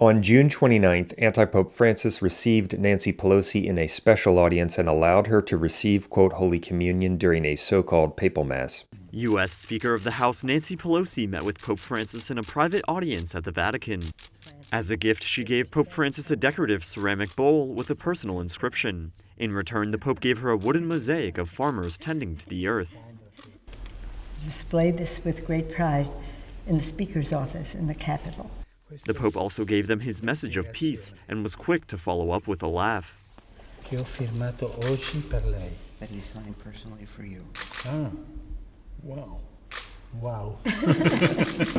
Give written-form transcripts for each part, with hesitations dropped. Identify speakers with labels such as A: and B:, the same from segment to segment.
A: On June 29th, Anti-Pope Francis received Nancy Pelosi in a special audience and allowed her to receive, quote, Holy Communion during a so-called papal mass.
B: U.S. Speaker of the House Nancy Pelosi met with Pope Francis in a private audience at the Vatican. As a gift, she gave Pope Francis a decorative ceramic bowl with a personal inscription. In return, the Pope gave her a wooden mosaic of farmers tending to the earth.
C: Display this with great pride in the Speaker's office in the Capitol.
B: The Pope also gave them his message of peace and was quick to follow up with a laugh.
D: Che ho firmato oggi per lei.
E: That he signed personally for you.
D: Ah, wow. Wow.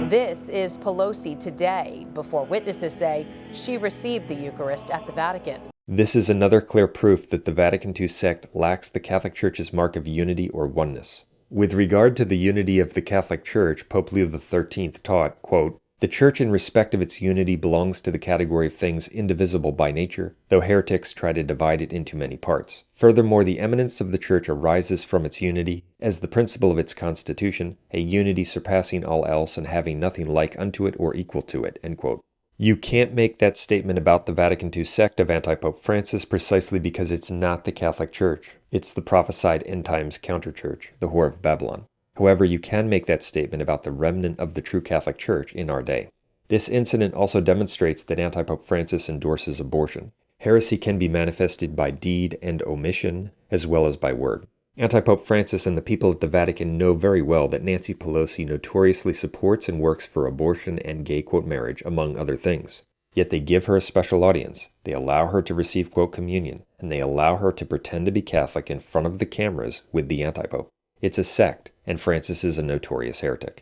F: This is Pelosi today, before witnesses say she received the Eucharist at the Vatican.
A: This is another clear proof that the Vatican II sect lacks the Catholic Church's mark of unity or oneness. With regard to the unity of the Catholic Church, Pope Leo XIII taught, quote, the Church in respect of its unity belongs to the category of things indivisible by nature, though heretics try to divide it into many parts. Furthermore, the eminence of the Church arises from its unity, as the principle of its constitution, a unity surpassing all else and having nothing like unto it or equal to it, end quote. You can't make that statement about the Vatican II sect of Anti-Pope Francis precisely because it's not the Catholic Church. It's the prophesied end-times counter-church, the Whore of Babylon. However, you can make that statement about the remnant of the true Catholic Church in our day. This incident also demonstrates that Anti-Pope Francis endorses abortion. Heresy can be manifested by deed and omission, as well as by word. Anti-Pope Francis and the people at the Vatican know very well that Nancy Pelosi notoriously supports and works for abortion and gay, quote, marriage, among other things. Yet they give her a special audience, they allow her to receive, quote, communion, and they allow her to pretend to be Catholic in front of the cameras with the anti-pope. It's a sect, and Francis is a notorious heretic.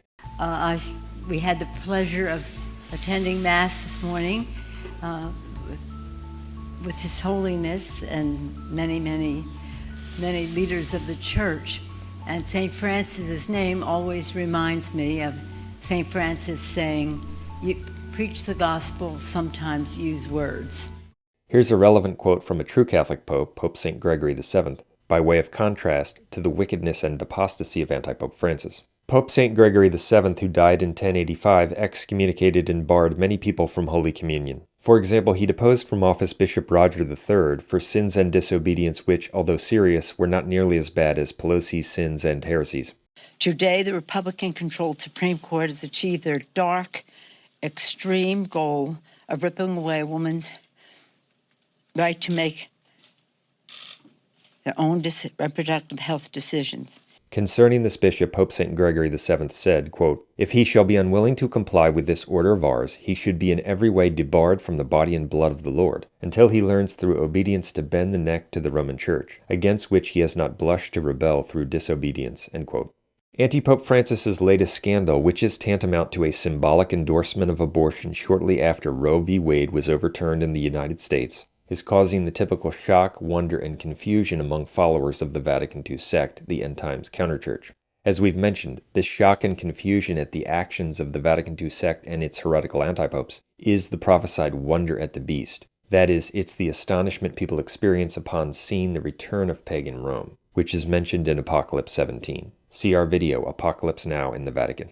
G: We had the pleasure of attending Mass this morning with His Holiness and many leaders of the Church. And St. Francis's name always reminds me of St. Francis saying, you preach the gospel, sometimes use words.
A: Here's a relevant quote from a true Catholic pope, Pope St. Gregory VII, by way of contrast to the wickedness and apostasy of Anti-Pope Francis. Pope St. Gregory VII, who died in 1085, excommunicated and barred many people from Holy Communion. For example, he deposed from office Bishop Roger III for sins and disobedience which, although serious, were not nearly as bad as Pelosi's sins and heresies.
H: Today, the Republican-controlled Supreme Court has achieved their dark, extreme goal of ripping away a woman's right to make their own reproductive health decisions.
A: Concerning this bishop, Pope St. Gregory VII said, quote, if he shall be unwilling to comply with this order of ours, he should be in every way debarred from the body and blood of the Lord, until he learns through obedience to bend the neck to the Roman Church, against which he has not blushed to rebel through disobedience, end quote. Anti-Pope Francis's latest scandal, which is tantamount to a symbolic endorsement of abortion shortly after Roe v. Wade was overturned in the United States, is causing the typical shock, wonder, and confusion among followers of the Vatican II sect, the end-times counterchurch. As we've mentioned, this shock and confusion at the actions of the Vatican II sect and its heretical antipopes is the prophesied wonder at the beast. That is, it's the astonishment people experience upon seeing the return of pagan Rome, which is mentioned in Apocalypse 17. See our video, Apocalypse Now in the Vatican.